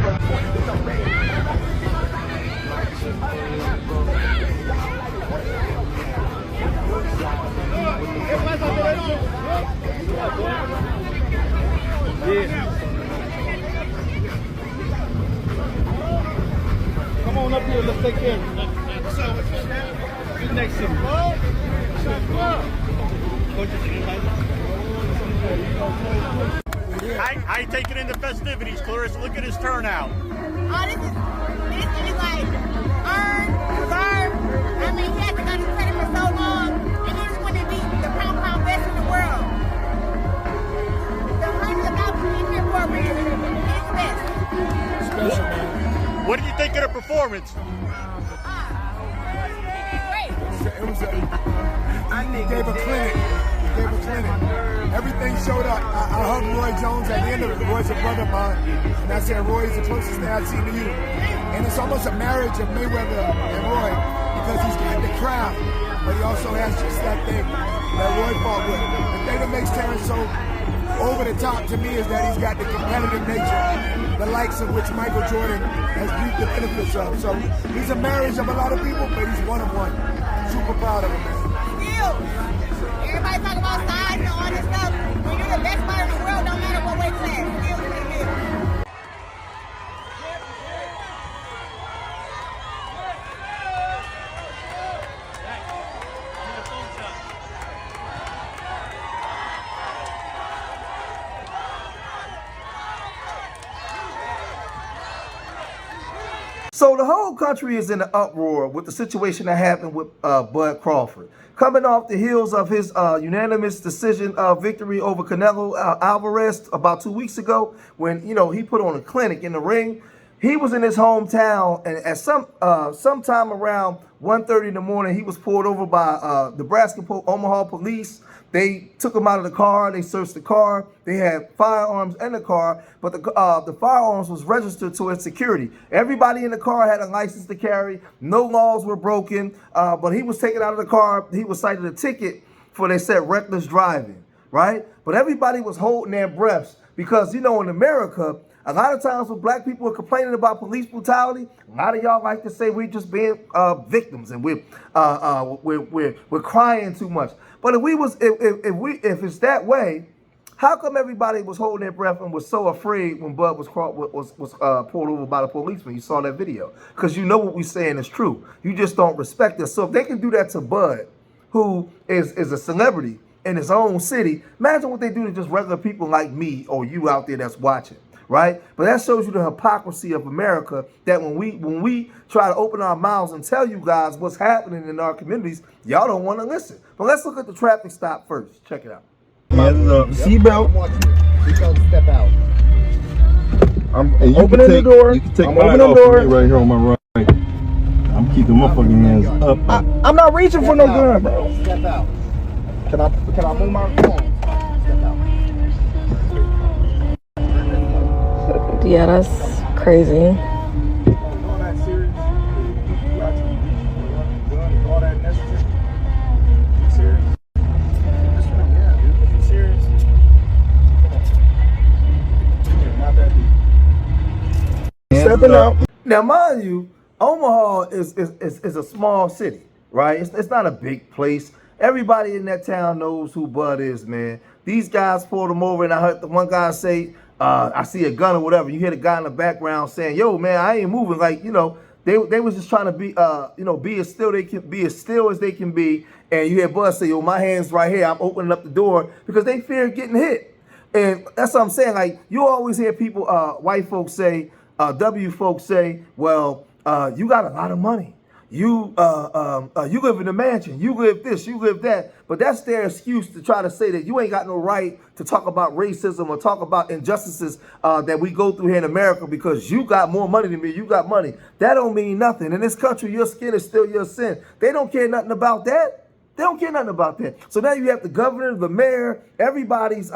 Come on up here, let's take care of it. What's up? Who's next to me? How you taking in the festivities, Clarissa? Look at his turnout. Oh, this is like earned, deserved. I mean, he had to go to credit for so long, and he just wanted to be the pound best in the world. The hundreds of thousands in here for a reason. He's the best. Special, man. What did you think of the performance? Great. It was he gave a clinic. Everything showed up. I hugged Roy Jones at the end of it. Roy's a brother of mine. And I said, Roy's the closest thing I've seen to you. And it's almost a marriage of Mayweather and Roy because he's got the craft, but he also has just that thing that Roy fought with. The thing that makes Terrence so over the top to me is that he's got the competitive nature, the likes of which Michael Jordan has reaped the benefits of. So he's a marriage of a lot of people, but he's one of one. Super proud of him, man. Still, everybody talk about size and all this stuff. When you're the best fighter in the world, don't matter what weight class. Still pretty good. So the whole country is in an uproar with the situation that happened with Bud Crawford. Coming off the heels of his unanimous decision victory over Canelo Alvarez about 2 weeks ago, when, you know, he put on a clinic in the ring. He was in his hometown, and at sometime around 1:30 in the morning, he was pulled over by Nebraska Omaha police. They took him out of the car. They searched the car. They had firearms in the car, but the firearms was registered to its security. Everybody in the car had a license to carry. No laws were broken, but he was taken out of the car. He was cited a ticket for, they said, reckless driving, right? But everybody was holding their breaths because, you know, in America, a lot of times when black people are complaining about police brutality, a lot of y'all like to say we're just being victims and we're crying too much. But if it's that way, how come everybody was holding their breath and was so afraid when Bud was pulled over by the policeman? You saw that video. Because you know what we're saying is true. You just don't respect us. So if they can do that to Bud, who is a celebrity in his own city, imagine what they do to just regular people like me or you out there that's watching. Right? But that shows you the hypocrisy of America, that when we try to open our mouths and tell you guys what's happening in our communities, y'all don't want to listen. But let's look at the traffic stop first. Check it out. Seatbelt. Step out. I'm opening the door. You can take mine off of me right here on my right. I'm keeping my fucking hands up. I'm not reaching for no gun, bro. Step out. Can I move my phone? Yeah, that's crazy. Stepping out. Now, mind you, Omaha is a small city, right? It's not a big place. Everybody in that town knows who Bud is, man. These guys pulled him over, and I heard the one guy say, I see a gun or whatever. You hear the guy in the background saying, yo, man, I ain't moving. Like, you know, they was just trying to be, be as still as they can be. And you hear Bud say, yo, my hand's right here. I'm opening up the door because they fear getting hit. And that's what I'm saying. Like, you always hear people, white folks say, W folks say, well, you got a lot of money. You live in a mansion. You live this, you live that. But that's their excuse to try to say that you ain't got no right to talk about racism or talk about injustices that we go through here in America because you got more money than me. You got money. That don't mean nothing. In this country, your skin is still your sin. They don't care nothing about that. They don't care nothing about that. So now you have the governor, the mayor, everybody's,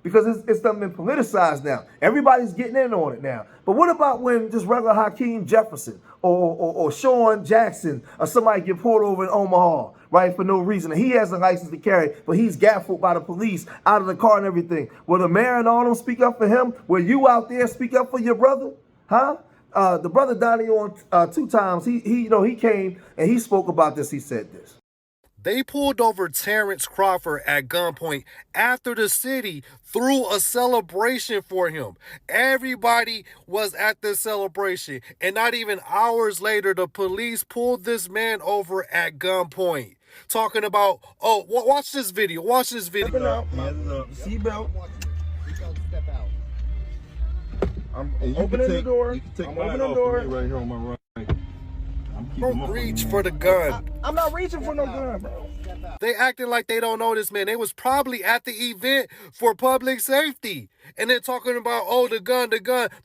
because it's done been politicized now. Everybody's getting in on it now. But what about when just regular Hakeem Jefferson or Sean Jackson or somebody get pulled over in Omaha, right, for no reason? And he has a license to carry, but he's gaffled by the police out of the car and everything. Will the mayor and all them speak up for him? Will you out there speak up for your brother? Huh? The brother Donnie on 2 times, he came and he spoke about this. He said this. They pulled over Terrence Crawford at gunpoint after the city threw a celebration for him. Everybody was at this celebration, and not even hours later, the police pulled this man over at gunpoint. Talking about, oh, watch this video. Watch this video. Seatbelt. Opening the door. You can take mine off of me right here on my right. Don't reach for the gun. I'm not reaching for no gun, bro. They acting like they don't know this man. They was probably at the event for public safety. And they're talking about, oh, the gun.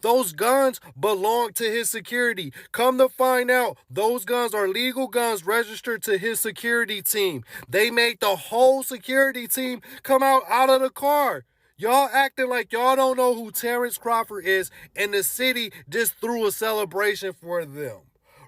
Those guns belong to his security. Come to find out, those guns are legal guns registered to his security team. They made the whole security team come out of the car. Y'all acting like y'all don't know who Terrence Crawford is, and the city just threw a celebration for them.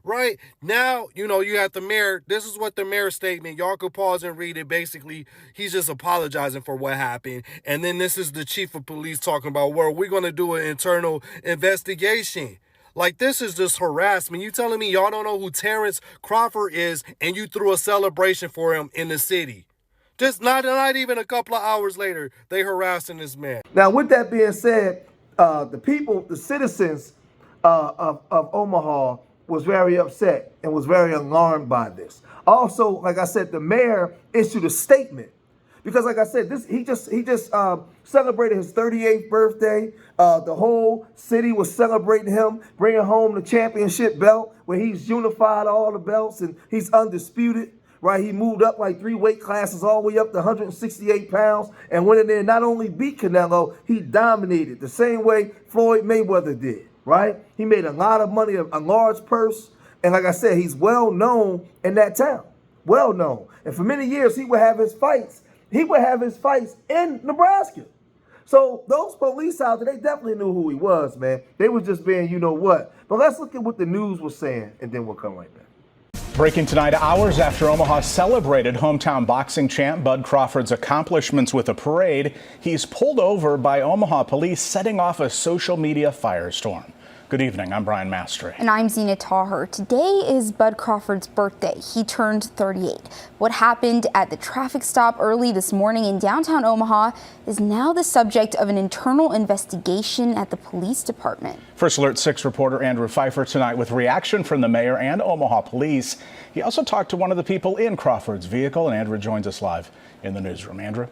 Right now, you have the mayor. This is what the mayor's statement. Y'all could pause and read it. Basically, he's just apologizing for what happened. And then this is the chief of police talking about, well, we're going to do an internal investigation. Like, this is just harassment. You telling me y'all don't know who Terrence Crawford is, and you threw a celebration for him in the city. Just not even a couple of hours later, they harassing this man. Now, with that being said, the citizens of Omaha was very upset and was very alarmed by this. Also, like I said, the mayor issued a statement because, like I said, he just celebrated his 38th birthday. The whole city was celebrating him, bringing home the championship belt, where he's unified all the belts and he's undisputed. Right, he moved up like 3 weight classes all the way up to 168 pounds and went in there and not only beat Canelo, he dominated the same way Floyd Mayweather did. Right? He made a lot of money, a large purse. And like I said, he's well known in that town. Well known. And for many years, he would have his fights. He would have his fights in Nebraska. So those police out there, they definitely knew who he was, man. They were just being, you know what. But let's look at what the news was saying, and then we'll come right back. Breaking tonight, hours after Omaha celebrated hometown boxing champ Bud Crawford's accomplishments with a parade, he's pulled over by Omaha police, setting off a social media firestorm. Good evening, I'm Brian Mastry. And I'm Zena Taher. Today is Bud Crawford's birthday. He turned 38. What happened at the traffic stop early this morning in downtown Omaha is now the subject of an internal investigation at the police department. First Alert 6 reporter Andrew Pfeiffer tonight with reaction from the mayor and Omaha police. He also talked to one of the people in Crawford's vehicle, and Andrew joins us live in the newsroom. Andrew?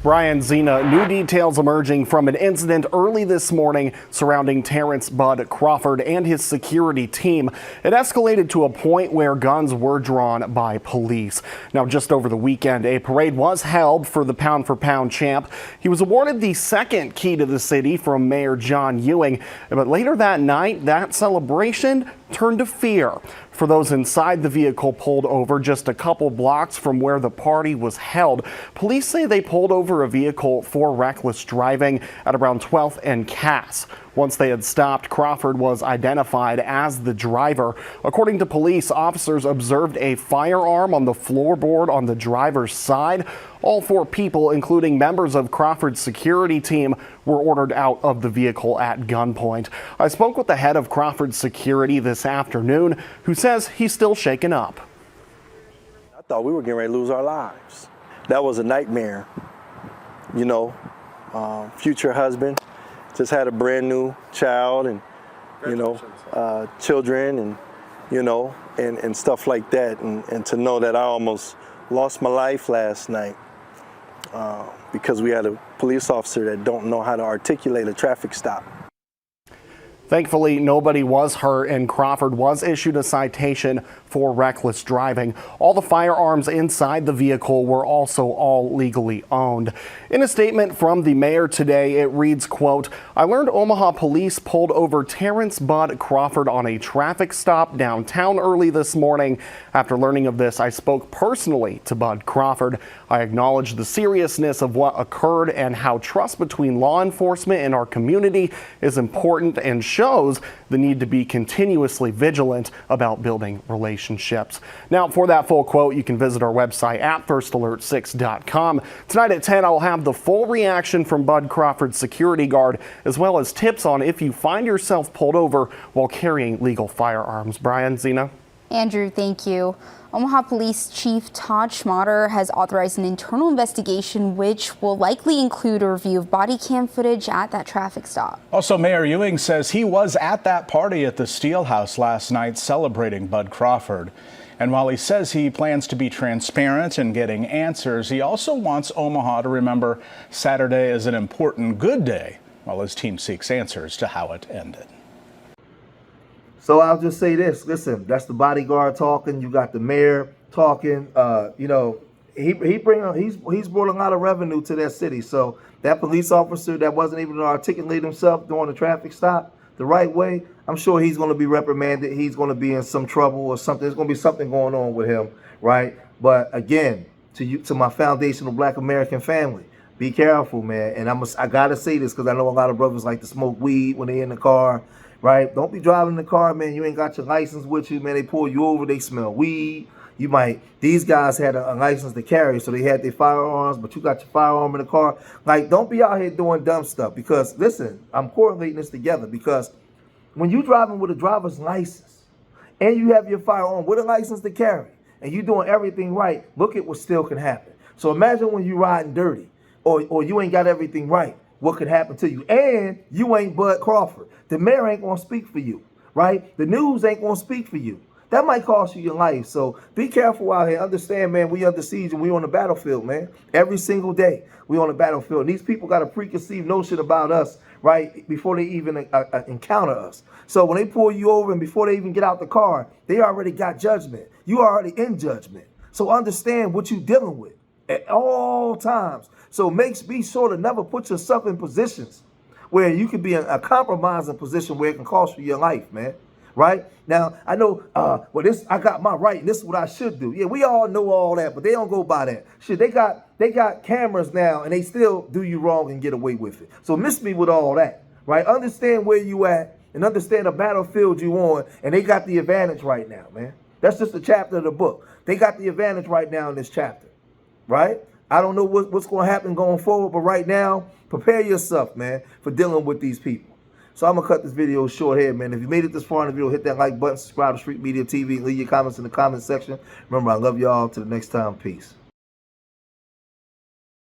Brian, Zena, new details emerging from an incident early this morning surrounding Terrence Bud Crawford and his security team. It escalated to a point where guns were drawn by police. Now, just over the weekend, a parade was held for the pound-for-pound champ. He was awarded the second key to the city from Mayor John Ewing. But later that night, that celebration turned to fear for those inside the vehicle pulled over just a couple blocks from where the party was held. Police say they pulled over a vehicle for reckless driving at around 12th and Cass. Once they had stopped, Crawford was identified as the driver. According to police, officers observed a firearm on the floorboard on the driver's side. All 4 people, including members of Crawford's security team, were ordered out of the vehicle at gunpoint. I spoke with the head of Crawford's security this afternoon, who says he's still shaken up. I thought we were getting ready to lose our lives. That was a nightmare. Future husband, just had a brand new child and, children and stuff like that. And to know that I almost lost my life last night because we had a police officer that don't know how to articulate a traffic stop. Thankfully, nobody was hurt, and Crawford was issued a citation for reckless driving. All the firearms inside the vehicle were also all legally owned. In a statement from the mayor today, it reads, quote, "I learned Omaha police pulled over Terrence Bud Crawford on a traffic stop downtown early this morning. After learning of this, I spoke personally to Bud Crawford. I acknowledged the seriousness of what occurred and how trust between law enforcement and our community is important and shows the need to be continuously vigilant about building relationships. Now, for that full quote, you can visit our website at firstalert6.com. Tonight at 10, I'll have the full reaction from Bud Crawford's security guard, as well as tips on if you find yourself pulled over while carrying legal firearms. Brian, Zena? Andrew, thank you. Omaha Police Chief Todd Schmatter has authorized an internal investigation which will likely include a review of body cam footage at that traffic stop. Also, Mayor Ewing says he was at that party at the Steelhouse last night celebrating Bud Crawford. And while he says he plans to be transparent in getting answers, he also wants Omaha to remember Saturday is an important good day while his team seeks answers to how it ended. So I'll just say this, listen, that's the bodyguard talking, you got the mayor talking, you know, he's brought a lot of revenue to that city. So that police officer that wasn't able to articulate himself during the traffic stop the right way, I'm sure he's going to be reprimanded. He's going to be in some trouble or something. There's going to be something going on with him, right? But again, to my foundational Black American family, be careful, man. And I got to say this because I know a lot of brothers like to smoke weed when they're in the car. Right? Don't be driving the car, man. You ain't got your license with you, man. They pull you over, they smell weed. These guys had a license to carry, so they had their firearms, but you got your firearm in the car. Like, don't be out here doing dumb stuff because, listen, I'm correlating this together because when you driving with a driver's license and you have your firearm with a license to carry and you doing everything right, look at what still can happen. So imagine when you riding dirty or you ain't got everything right, what could happen to you? And you ain't Bud Crawford. The mayor ain't gonna speak for you, right? The news ain't gonna speak for you. That might cost you your life. So be careful out here. Understand, man, we under siege and we on the battlefield, man. Every single day we on the battlefield. And these people got a preconceived notion about us, right, before they even encounter us. So when they pull you over and before they even get out the car, they already got judgment. You already in judgment. So understand what you're dealing with at all times. So be sure to never put yourself in positions where you could be in a compromising position where it can cost you your life, man. Right? Now, I know, I got my right and this is what I should do. Yeah, we all know all that, but they don't go by that. Shit, they got cameras now and they still do you wrong and get away with it. So miss me with all that, right? Understand where you at and understand the battlefield you on, and they got the advantage right now, man. That's just a chapter of the book. They got the advantage right now in this chapter, right? I don't know what's going to happen going forward, but right now, prepare yourself, man, for dealing with these people. So I'm going to cut this video short here, man. If you made it this far in the video, hit that like button, subscribe to Street Media TV, leave your comments in the comment section. Remember, I love y'all. Till the next time, peace.